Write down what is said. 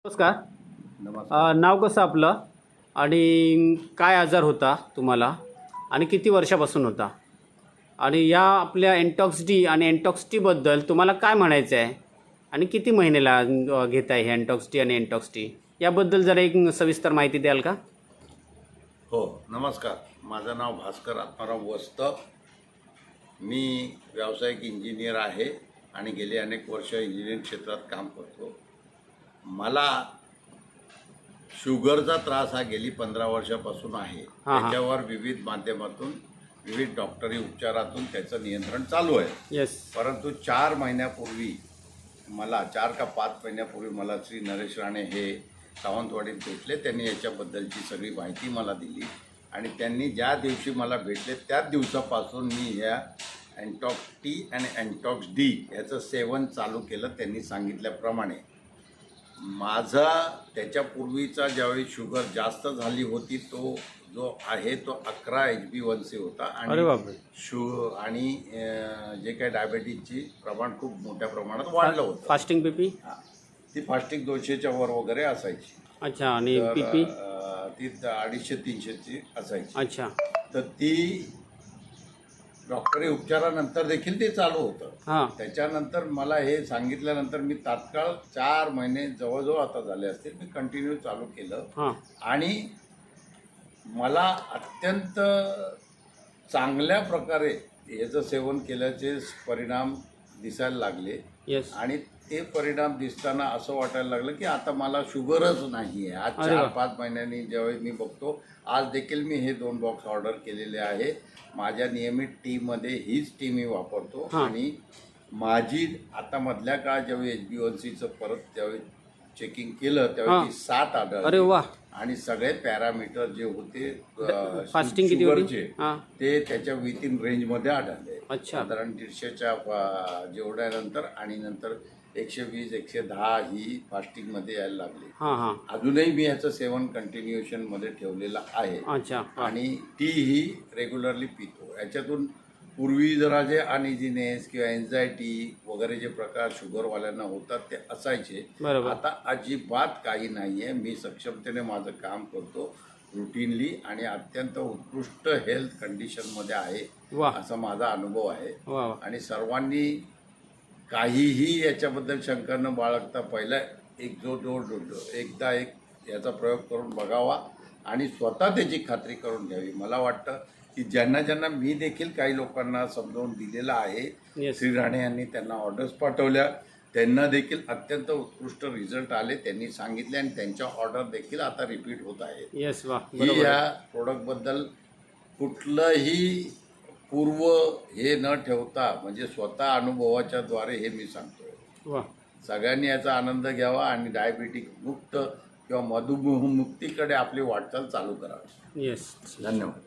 नमस्कार. नमस्कार. नाव कसं आपलं आणि काय आजार होता तुम्हाला आणि किती वर्षापासून होता आणि या आपल्या एन्टॉक्स डी आणि एन्टॉक्स टीबद्दल तुम्हाला काय म्हणायचं आहे आणि किती महिन्याला घेत आहे हे एन्टॉक्स डी आणि एन्टॉक्स टी याबद्दल जरा एक सविस्तर माहिती द्याल का? हो, नमस्कार. माझं नाव भास्कर आत्माराम वस्त. मी व्यावसायिक इंजिनियर आहे आणि गेले अनेक वर्ष इंजिनिअरिंग क्षेत्रात काम करतो. मला शुगरचा त्रास हा गेली 15 वर्षापासून आहे. त्याच्यावर विविध माध्यमातून विविध डॉक्टरी उपचारातून त्याचं नियंत्रण चालू आहे. येस. परंतु 4 महिन्यापूर्वी मला 4 का 5 महिन्यापूर्वी मला श्री नरेश राणे हे सावंतवाडीत भेटले. त्यांनी याच्याबद्दलची सगळी माहिती मला दिली आणि त्यांनी ज्या दिवशी मला भेटले त्याच दिवसापासून मी ह्या एन्टॉक्स टी आणि एन्टॉक्स डी याचं सेवन चालू केलं. त्यांनी सांगितल्याप्रमाणे माझा त्याच्यापूर्वीचा ज्यावेळी शुगर जास्त झाली होती तो जो आहे तो 11 HbA1c होता आणि आणि जे काही डायबेटीजची प्रमाण खूप मोठ्या प्रमाणात वाढलं होतं. फास्टिंग बीपी ती फास्टिंग 200च्या वर वगैरे असायची. अच्छा. आणि बीपी ती 250-300ची असायची. अच्छा. तर ती डॉक्टरी उपचारानंतर देखील ते चालू होतं. त्याच्यानंतर मला हे सांगितल्यानंतर मी तात्काळ 4 महिने जवळजवळ आता झाले असतील मी कंटिन्यू चालू केलं आणि मला अत्यंत चांगल्या प्रकारे याचं सेवन केल्याचे परिणाम दिसायला लागले. आणि ते परिणाम दिसताना असं वाटायला लागलं की आता मला शुगरच नाही आहे. आज 4-5 महिन्यांनी ज्यावेळी मी बघतो, आज देखील मी हे 2 बॉक्स ऑर्डर केलेले आहे. माझ्या नियमित टीमध्ये हीच टी मी वापरतो आणि माझी आता मधल्या काळात ज्यावेळी HbA1cचं परत ज्यावेळी चेकिंग केलं त्यावेळी 7 आढळले. अरे वा. आणि सगळे पॅरामीटर जे होते फास्टिंग किती शुगरचे ते त्याच्या विथिन रेंजमध्ये आढळले. साधारण 150च्या जेवढ्यानंतर आणि नंतर 120-110 ही फास्टिंगमध्ये यायला लागली. अजूनही मी याचं सेवन कंटिन्युएशनमध्ये ठेवलेलं आहे आणि टी ही रेग्युलरली पितो. याच्यातून पूर्वी जरा जे अनइझीनेस किंवा एन्झायटी वगैरे जे प्रकार शुगरवाल्यांना होतात ते असायचे. आता अजिबात काही नाही आहे. मी सक्षमतेने माझं काम करतो रुटीनली आणि अत्यंत उत्कृष्ट हेल्थ कंडिशनमध्ये आहे असा माझा अनुभव आहे. आणि सर्वांनी काहीही याच्याबद्दल शंका न बाळगता पहिला एकदा याचा प्रयोग करून बघावा आणि स्वतः त्याची खात्री करून घ्यावी. मला वाटतं की ज्यांना मी देखील काही लोकांना समजावून दिलेलं आहे. श्री राणे यांनी त्यांना ऑर्डर्स पाठवल्या, त्यांना देखील अत्यंत उत्कृष्ट रिझल्ट आले. त्यांनी सांगितले आणि त्यांच्या ऑर्डर देखील आता रिपीट होत आहेत. या प्रोडक्टबद्दल कुठलंही पूर्व हे न ठेवता म्हणजे स्वतः अनुभवाच्या द्वारे हे मी सांगतो. सगळ्यांनी याचा आनंद घ्यावा आणि डायबिटिक मुक्त किंवा मधुमेह मुक्तीकडे आपली वाटचाल चालू करावी. येस. धन्यवाद.